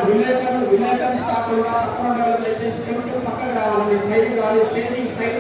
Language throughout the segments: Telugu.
విలేకరులు కాకుండా పక్కన రావాలండి. సైడ్ కాదు, సైడ్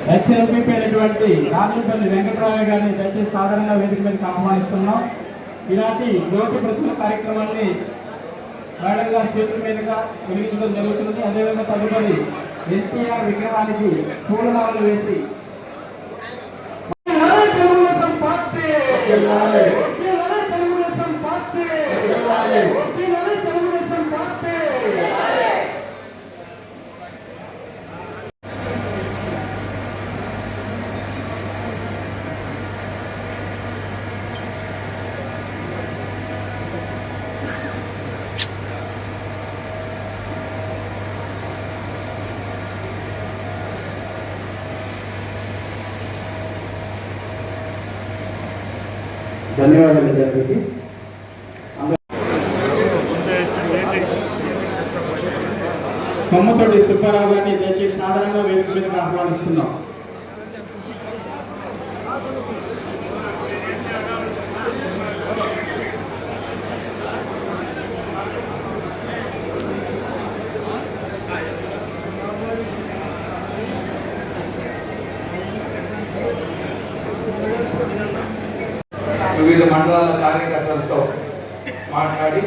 హెచ్ఎల్పీపీ అయినటువంటి రాజంపల్లి వెంకటరాయ గారిని దయచేసి సాధారణంగా వేదిక మీదకి ఆహ్వానిస్తున్నాం. ఇలాంటి జ్యోతి ప్రతిమ కార్యక్రమాన్ని మేడం గారి చేతుల మీదుగా వెలిగించడం జరుగుతుంది. అదేవిధంగా తదుపరి ఎన్టీఆర్ విగ్రహానికి పూలమాలలు వేసి ధన్యవాదాలు జరిగింది. కొమ్మతోటి సుబ్బారావు గారిని దయచేసి సాధారణంగా వేదిక మీదకి ఆహ్వానిస్తున్నాం. వివిధ మండలాల కార్యకర్తలతో మాట్లాడి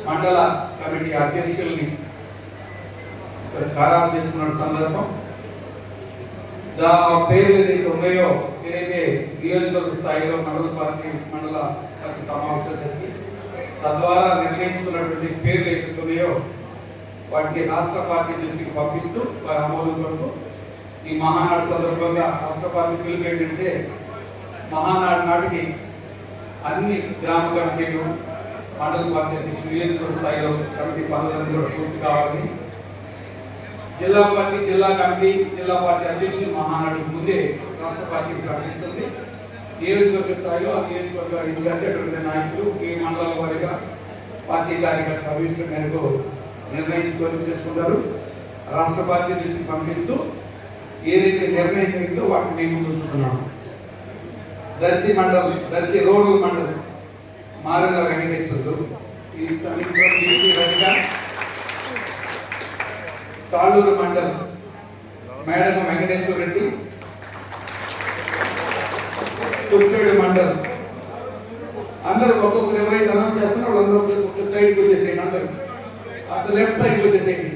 మండల కమిటీ అధ్యక్షుల్ని ఖరారు చేసుకున్న సందర్భం పేర్లు ఏదైతే ఉన్నాయో ఏదైతే నియోజకవర్గ స్థాయిలో మండల పార్టీ సమావేశం జరిగి తద్వారా నిర్ణయించుకున్నటువంటి పేర్లు ఏదైతే ఉన్నాయో వాటిని రాష్ట్ర పార్టీ దృష్టికి పంపిస్తూ వారి ఆమోదం కొరకు ఈ మహానాడు సందర్భంగా రాష్ట్ర పార్టీ పిలుపు ఏంటంటే మహానాడు నాటికి అన్ని గ్రామ కమిటీలు మండల పార్టీ అధ్యక్షులు నియోజకవర్గ స్థాయిలో కమిటీ పనులన్నీ కూడా పూర్తి కావాలని జిల్లా పార్టీ జిల్లా కమిటీ జిల్లా పార్టీ అధ్యక్షులు మహానాడు ముందే రాష్ట్ర పార్టీ ప్రకటిస్తుంది. నియోజకవర్గ స్థాయిలో ఆ నియోజకవర్గ ఇన్ఛార్జ్ అటువంటి నాయకులు ఈ మండలాల వారిగా పార్టీ కార్యకర్తల అభిష్టం మేరకు నిర్ణయించుకొని చేసుకుంటారు. రాష్ట్ర పార్టీ దృష్టికి పంపిస్తూ ఏదైతే నిర్ణయం జరిగిందో వాటిని మేము చూస్తున్నాము. దర్శి మండలం దర్శి రోడ్డు మండలం మారుగ వెంకటేశ్వరుడు తాళ్ళూరు మండలం మేడమ వెంకటేశ్వర రెడ్డి తుర్చేడు మండలం అందరూ ఒక్కొక్కరు ఎవరైతే అనౌన్స్ చేస్తున్నారో వాళ్ళందరూ ఒక్కొక్క సైడ్కి వచ్చేసేయండి. అందరూ అసలు లెఫ్ట్ సైడ్కి వచ్చేసేయండి.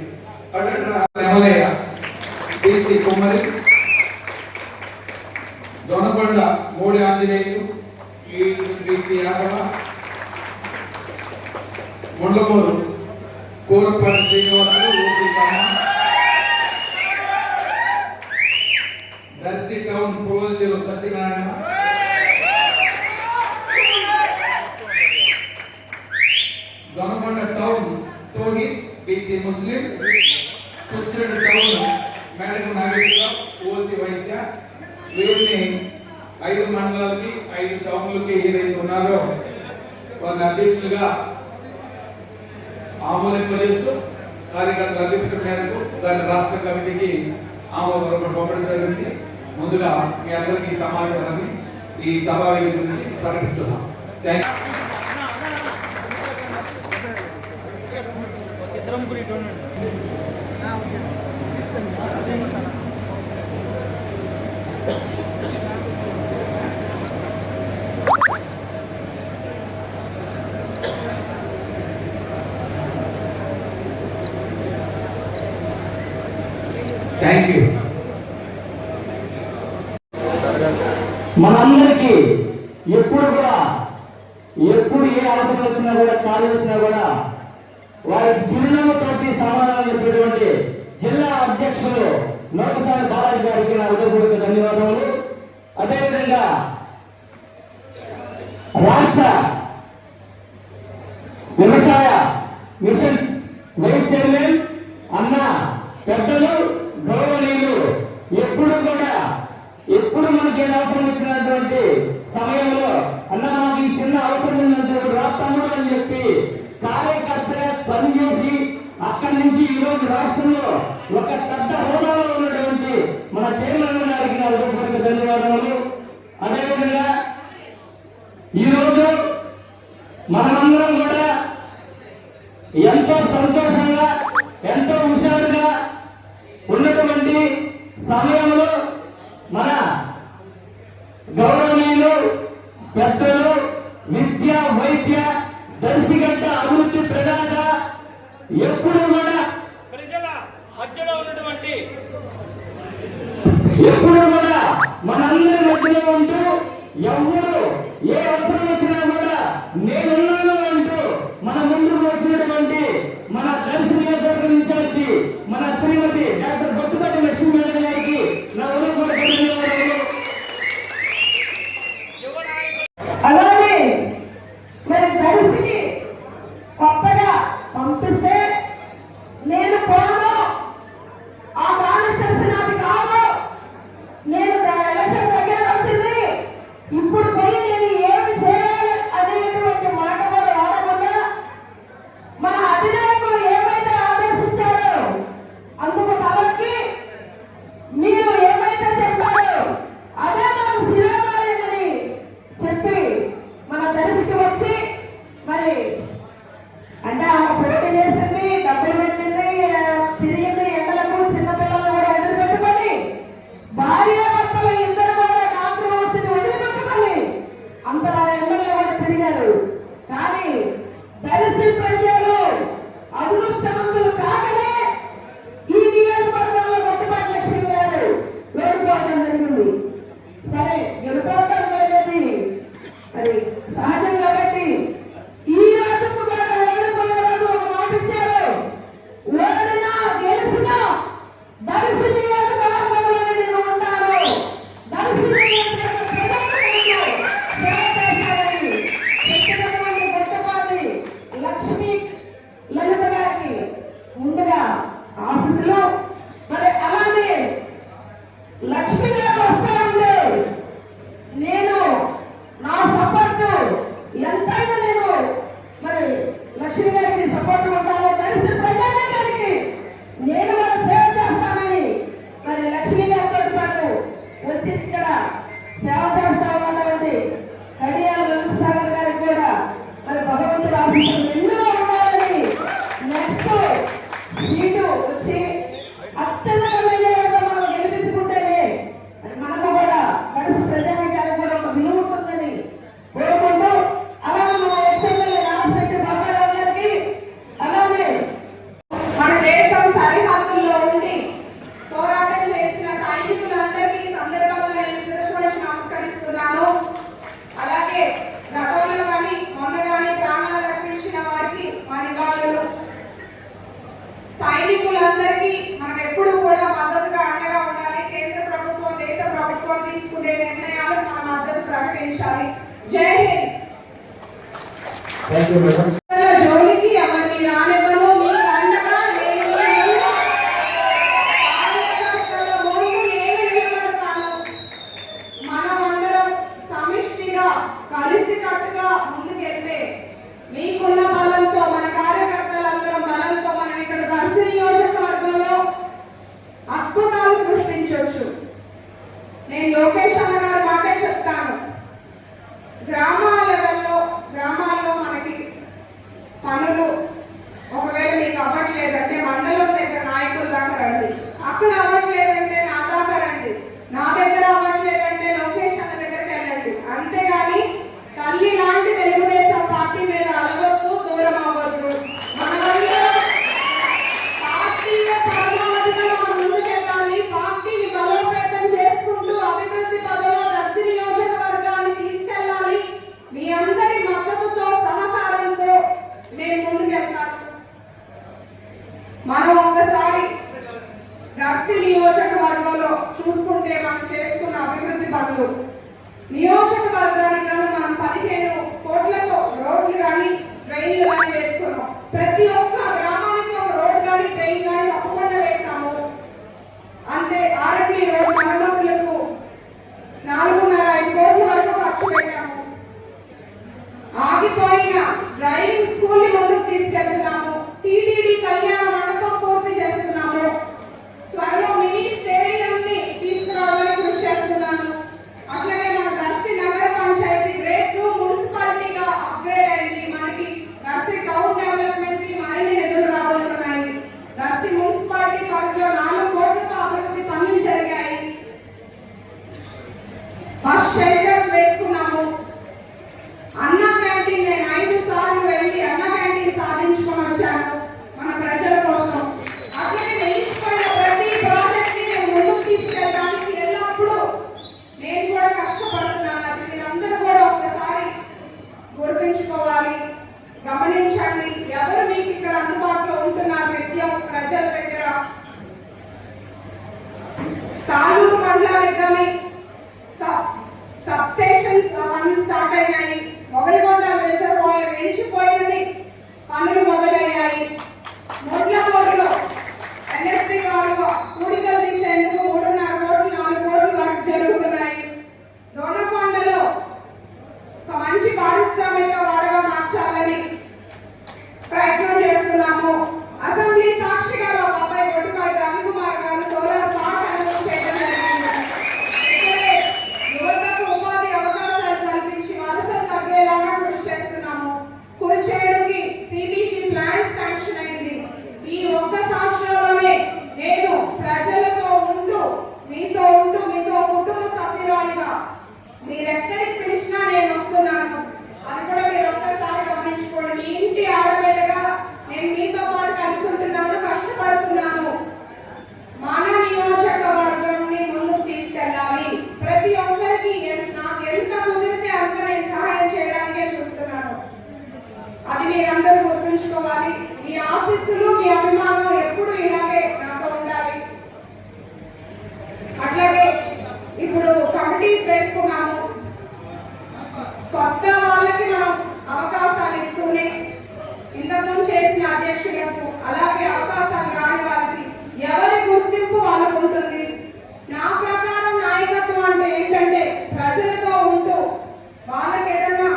ఎమ్మెల్యే టీసీ కుమ్మరి దొనకొండ మూడి ఆంజనేయులు టీసీ యాదవ ముండమూరు కూరపాటి శ్రీనివాసులు దర్శి టౌన్ పువ్వుల సత్యనారాయణ దొనకొండ టౌన్ టోగి బీసీ ముస్లిం కుచ్చేడు టౌన్ మేడకు నాగేశ్వరరావు ఓసీ వైశ్య వీరిని 5 మండలాలకి 5 టౌన్లకి ఏదైతే ఉన్నారో వారిని అధ్యక్షులుగా ఆమోదింపజేస్తూ కార్యకర్తల అధ్యక్షుల మేరకు దాని రాష్ట్ర కమిటీకి ఆమోదం పంపడం జరిగింది. ముందుగా మీ అందరికీ సమాచారాన్ని ఈ సభా వేదిక నుంచి ప్రకటిస్తున్నాం. Thank you. మనందరికీ ఎప్పుడు కూడా ఎప్పుడు ఏ అవసరం వచ్చినా కూడా కాలు వచ్చినా కూడా వారికి చిరునవ్వుతోటి సమాధానం చెప్పేటువంటి జిల్లా అధ్యక్షులు నోకసాని బాలాజీ గారికి నా హృదయపూర్వక ధన్యవాదములు. అదేవిధంగా రాష్ట్ర వ్యవసాయ మిషన్ వైస్ చైర్మన్ అన్న పెద్దలు గౌరవనీయులు ఎప్పుడు మనకి ఏం అవసరం ఇచ్చినటువంటి సమయంలో అన్న మాకు ఈ చిన్న అవసరం ఉన్నది రాస్తాము అని చెప్పి కార్యకర్తగా పనిచేసి అక్కడి నుంచి ఈ రోజు రాష్ట్రంలో ఒక పెద్ద హోదాలో ఉన్నటువంటి మన చైర్మన్ గారికి నా హృదయపూర్వక ధన్యవాదాలు. అదేవిధంగా ఈరోజు మనమందరం కూడా ఎంతో సంతోషంగా ఎంతో హుషారుగా ఉన్నటువంటి సమయంలో మన గౌరవనీయులు పెద్దలు విద్య వైద్య దర్శిగడ్డ అభివృద్ధి ప్రదాత ఎప్పుడు కూడా ప్రజల మధ్యలో ఉన్నటువంటి ఎప్పుడు కూడా మనందరి మధ్యలో ఉంటూ ఎవరు ఏ అవసరం వచ్చినా కూడా నేనున్నాను అంటూ మన ముందుకు వచ్చినటువంటి మన దర్శి నియోజకవర్గం ఇన్ఛార్జి మన శ్రీమతి డాక్టర్ బొట్టుపల్లి లక్ష్మీ మేడం గారికి నా హృదయపూర్వక ధన్యవాదాలు. అలాగే మరి దర్శికి కొత్తగా పంపిస్తే నేను పోను, ఆ కాన్స్టిట్యూన్సీ నాది కాదు, నేను ఎలక్షన్ దగ్గర వచ్చింది, ఇప్పుడు పోయి నేను ఏమి చేయాలి అనేటువంటి మాట కూడా వాడకుండా మన అధినాయకులు ఏమైతే ఆదేశించారో అందుకు తలకి మీరు ఏమైతే చెప్పారో అదే నాకు శిరోధార్యమని చెప్పి మన దర్శికి వచ్చి మరి అంటే ఆమె పోటీ చేసింది, డబ్బులు పెట్టింది, తిరిగింది ఎండలకు, చిన్నపిల్లల్ని కూడా వదిలిపెట్టుకొని భార్యాభర్తలు ఇద్దరు కూడా డాక్టర్ వృత్తిని వదిలిపెట్టుకొని అంతలా ఎండల్లో కూడా తిరిగారు. కానీ దర్శి ప్రజలు అదృష్టవంతులు కాకనే ఈ నియోజకవర్గంలో గొట్టుపాటి లక్ష్మి గారు ఓడిపోవడం జరిగింది. సరే గెలుపోవడం లేదని మరి సహజం కాబట్టి ఈ రోజుకు కూడా ఓడిపోయే రోజు ఒక మాట ఇచ్చారు, ఓడినా గెలిచినా దర్శి నియోజకవర్గంలోనే నేను ఉంటాను, దర్శి నియోజకవర్గ ప్రజలకు సేవ చేస్తానని చెప్పినటువంటి గొట్టపాటి లక్ష్మీ లలిత గారికి ముందుగా ఆశీస్సులు. మరి అలానే లక్ష్మి గారు వస్తా ఉండే నేను నా సపోర్టు ఎంతైనా నేను మరి లక్ష్మి గారికి సపోర్ట్ ఉంటాను, దర్శి ప్రజానికి నేను కూడా సేవ చేస్తానని మరి లక్ష్మి గారితో పాటు వచ్చి ఇక్కడ సేవ చేస్తా ఉన్నటువంటి కడియాల లలిత సాగర్ గారికి కూడా మరి భగవంతుడు ఆశీస్సులు ఎన్నో ఉండాలని నెక్స్ట్ సీటు వచ్చి అత్యధిక మెజారిటీతో మనం గెలిపించుకుంటేనే మరి మనకు కూడా దర్శి ప్రజానికి కూడా ఒక విలువ ఉంటుందని కోరుకుంటూ అలాగే మన ఎక్స్ఎమ్మెల్యే రామశెట్టి బాబారావు గారికి అలాగే మన దేశం సరిహద్దుల్లో ఉండి పోరాటం చేసిన సైనికులందరికీ ఈ సందర్భంగా నేను శిరస్సు వంచి నమస్కరిస్తున్నాను. అలాగే గతంలో కానీ మొన్న కానీ ప్రాణాలు అర్పించిన వారికి మా నివాళులు. సైనికులందరికీ మనం ఎప్పుడు కూడా మద్దతుగా అండగా ఉండాలి. కేంద్ర ప్రభుత్వం దేశ ప్రభుత్వం తీసుకునే నిర్ణయాలకు మన మద్దతు ప్రకటించాలి. జై హింద్. Thank you madam. జోలికి ఎవరిని రానివ్వను, మీకు అండగా నేను ఉన్నాను. కార్యకర్తల ముందు నేను నిలబడతాను. మనమందరం సమిష్టిగా కలిసికట్టుగా ముందుకెళ్తే మీకున్న బలంతో మన కార్యకర్తలందరం బలంతో మనం ఇక్కడ దర్శి నియోజకవర్గంలో అద్భుతాలు సృష్టించవచ్చు. నేను లోకేష్ అన్న గారి మాటే చెప్తాను. గ్రామాల్లో మనకి స్టార్ట్ అయినాయి. మొగలికొండ రిజర్వాయర్ నిలిచిపోయినది, పనులు మొదలయ్యాయి. మొట్లమూరులో ఎన్ఎస్పీ వారు కూడికలు తీసేందుకు 3.5 కోట్లు 4 కోట్లు వర్క్స్ జరుగుతున్నాయి. దొండకొండలో ఒక మంచి పారిశ్రామిక వాడగా మార్చాలని ప్రయత్నం చేస్తున్నాము. అసెంబ్లీ సాక్షిగా మా అబ్బాయి గొట్టుపాటి రవికుమార్ గారు సోలార్ పార్క్ అనౌన్స్ చేయడం జరిగింది. ఇక్కడే యువతకు ఉపాధి అవకాశాలు కల్పించి వలసలు తగ్గేలాగా కృషి చేస్తున్నాము. కురిచేడుకి సిబిజి ప్లాంట్ శాంక్షన్ అయింది. ఈ ఒక్క సంవత్సరంలోనే నేను ప్రజలతో ఉంటూ మీతో కుటుంబ సభ్యురాలిగా మీరెక్కడికి పిలిచినా నేను వస్తున్నాను. అది కూడా మీరు ఒక్కసారి గమనించుకోండి. మీ ఇంటి ఆడబిడ్డగా నేను మీతో పాటు కలిసి ఉంటున్నాను, కష్టపడుతున్నాను. మన నియోజకవర్గాన్ని ముందుకు తీసుకెళ్ళాలి. ప్రతి ఒక్కరికి నాకు ఎంత కుదిరితే అంత నేను సహాయం చేయడానికే చూస్తున్నాను. అది మీరందరూ గుర్తుంచుకోవాలి. మీ ఆశీస్సులు, మీ అభిమానం ఎప్పుడు ఇలాగే నాతో ఉండాలి. అట్లాగే ఇప్పుడు కమిటీస్ వేసుకున్నాము. కొత్త వాళ్ళకి మనం అవకాశాలు ఇస్తూనే ఇంతకుముందు చేసిన అధ్యక్షులకు అలాగే అవకాశాలు రాని వారికి ఎవరి గుర్తింపు వాళ్ళకు ఉంటుంది. నా ప్రకారం నాయకత్వం అంటే ఏంటంటే ప్రజలతో ఉంటూ వాళ్ళకి ఏదన్నా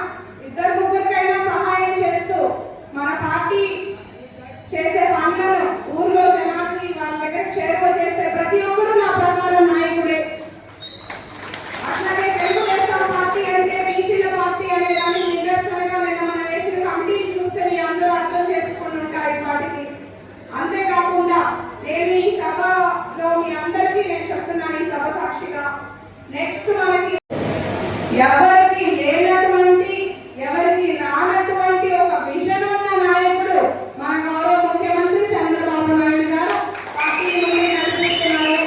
2-3కైనా సహాయం చేస్తూ మన పార్టీ చేసే పనులను ఊర్లో జనానికి వాళ్ళ దగ్గర చేరువ చేసే ప్రతి ఒక్కరు నా ప్రకారం నాయకుడే. అట్లాగే తెలుగుదేశం పార్టీ అంటే బీసీల పార్టీ అనే దానికి నిదర్శనంగా నిన్న మనం వేసిన కమిటీ చూస్తే మీ అందరూ అర్థం చేసుకుని ఉంటారు వాటికి. అంతేకాకుండా నేను ఈ సభలో మీ అందరికీ నేను చెప్తున్నాను, ఈ సభ సాక్షిగా నెక్స్ట్ మనకి ఎవరికి లేనటువంటి ఎవరికి రానటువంటి ఒక విజన్ ఉన్న నాయకుడు మన గౌరవ ముఖ్యమంత్రి చంద్రబాబు నాయుడు గారు పార్టీ నుండి నడిపిస్తున్నారు.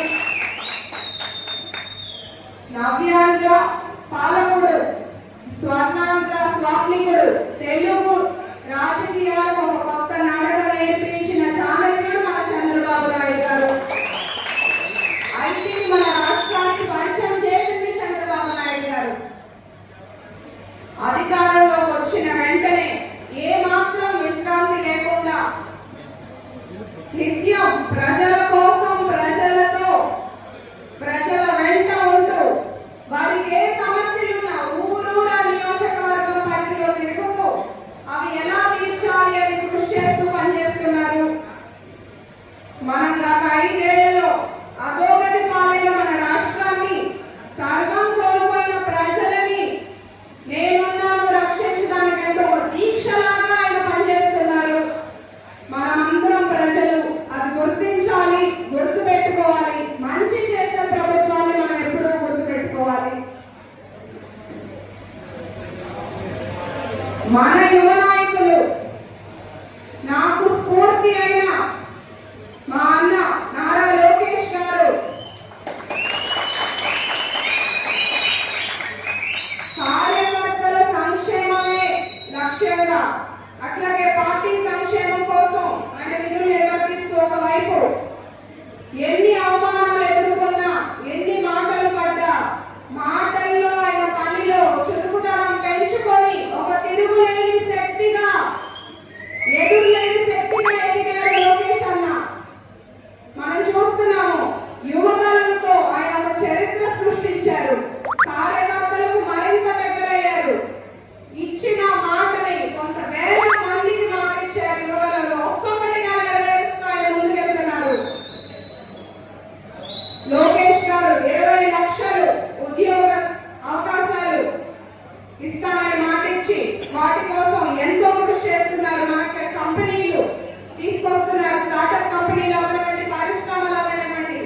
నవ్యాంధ్ర పాలకుడు, స్వర్ణాంధ్ర స్వాప్నికుడు, తెలుగు రాజకీయాలకు ఒక కొత్త నడక నేర్పించిన చాణక్యుడు మన చంద్రబాబు నాయుడు గారు. ఐటీని మన రాష్ట్రానికి పరిచయం చేసింది చంద్రబాబు నాయుడు గారు. అధికారంలోకి వచ్చిన వెంటనే ఏ మాత్రం విశ్రాంతి లేకుండా నిత్యం ప్రజల కోసం, ప్రజలతో, ప్రజల వెంట ఉంటూ వారికి ఏ సమస్యలున్నా ఊరూరా నియోజకవర్గం పరిధిలో తిరుగుతూ అవి ఎలా తీర్చాలి అని కృషి చేస్తూ పనిచేస్తున్నారు. మనం గత 5 ఏళ్లలో అధోగతి పాలైన మన రాష్ట్రాన్ని, సర్వం కోల్పోయిన ప్రజలని నేనున్నాను రక్షించడానికంటూ ఒక దీక్షలాగా ఆయన పనిచేస్తున్నారు. మనమందరం ప్రజలు అది గుర్తించాలి, గుర్తుపెట్టుకోవాలి. మంచి చేసే ప్రభుత్వాన్ని మనం ఎప్పుడూ గుర్తుపెట్టుకోవాలి. మన యువ నాయకులు నాకు స్ఫూర్తి అయిన మా అన్న నారా లోకేష్ గారు కార్యకర్తల సంక్షేమమే లక్ష్యంగా, అట్లాగే పార్టీ సంక్షేమం కోసం ఆయన విధులు నిర్వర్తిస్తూ ఒకవైపు ఎన్ని అవమానాలు ఎదుర్కొన్నా, ఎన్ని మాటలు పడ్డా, మాటల్లో ఆయన పనిలో చురుకుదనం పెంచుకొని ఒక తిరుగులేని శక్తిగా, ఎదురులేని శక్తిగా ఎదిగారు లోకేష్ అన్న. మనం చూస్తున్నాము, యువతలతో ఆయన ఒక చరిత్ర సృష్టించారు. కార్యకర్తలకు మరింత దగ్గరయ్యారు. ఇచ్చిన మాటని కొంత వేల మందికి మాటిచ్చారు. యువతలలో ఒక్కొక్కటిగా నెరవేరుస్తూ ఆయన ముందుకెళ్తున్నారు. లోకేష్ గారు 20 లక్షలు ఉద్యోగ అవకాశాలు ఇస్తానని మాటిచ్చి వాటి కోసం ఎంతో కృషి చేస్తున్నారు. మనకి కంపెనీలు తీసుకొస్తున్నారు. స్టార్ట్అప్ కంపెనీలు అవనివ్వండి, పరిశ్రమలు అవనివ్వండి,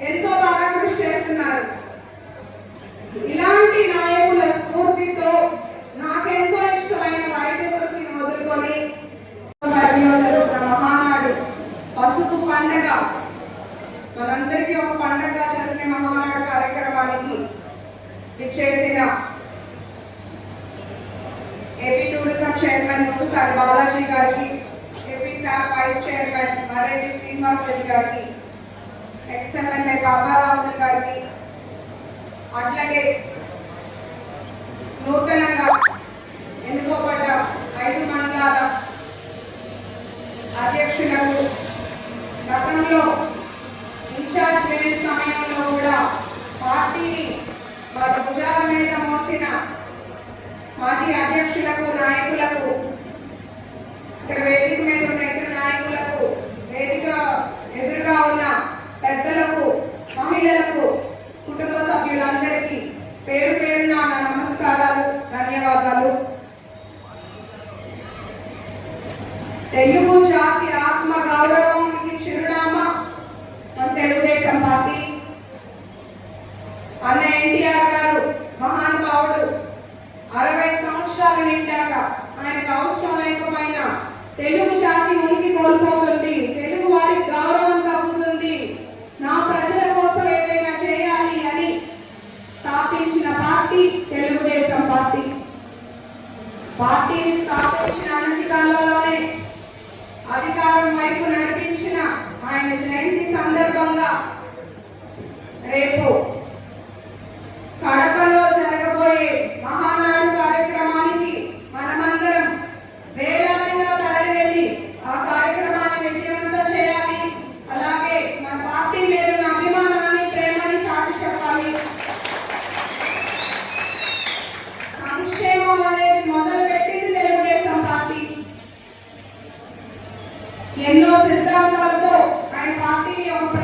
ఎంతో బాగా కృషి చేస్తున్నారు. ఇలాంటి నాయకుల స్ఫూర్తితో నాకెంతో ఇష్టమైన వైద్య వృత్తిని మొదలుకొని మహానాడు పసుపు పండగ మనందరికీ ఒక పండగగా జరిగిన మహానాడు కార్యక్రమానికి ఇచ్చేసిన AP tourism chairman Mukkusari Balaji గారికి, AP staff vice chairman Marreddy Srinivas Reddy గారికి, ఎక్స్ఎమ్మెల్యే బాబారావు గారికి, అట్లాగే నూతనంగా మాజీ అధ్యక్షులకు, నాయకులకు, ఇక్కడ వేదిక మీద ఉన్న ఇతర నాయకులకు, వేదిక ఎదురుగా ఉన్న పెద్దలకు, మహిళలకు, కుటుంబ సభ్యులందరికీ పేరు పేరున నా నమస్కారాలు, ధన్యవాదాలు. తెలుగు జాతి ఆత్మ గౌరవానికి చిరునామా మన తెలుగుదేశం పార్టీ. అన్న ఎన్టీఆర్ గారు మహానుభావుడు 60 సంవత్సరాలు నిండాక ఆయనకు అవసరం లేకపోయినా తెలుగు జాతి ఉనికి కోల్పోతుంది, తెలుగు వారికి గౌరవం తగ్గుతుంది, నా ప్రజల కోసం ఏదైనా చేయాలి అని స్థాపించిన పార్టీ తెలుగుదేశం పార్టీ. పార్టీని స్థాపించిన అనతి కాలంలోనే అధికారం వైపు నడిపించిన ఆయన జయంతి సందర్భంగా రేపు కడపలో జరగబోయే మహానాడు కార్యక్రమానికి మనమందరం వేలాదిగా తరలి వెళ్ళి ఆ కార్యక్రమాన్ని విజయవంతం చేయాలి. అలాగే మన పార్టీ మీద ఉన్న అభిమానాన్ని, ప్రేమని చాటి చెప్పాలి. సంక్షేమం అనేది మొదలు పెట్టింది తెలుగుదేశం పార్టీ. ఎన్నో సిద్ధాంతాలతో ఆయన పార్టీని ఒక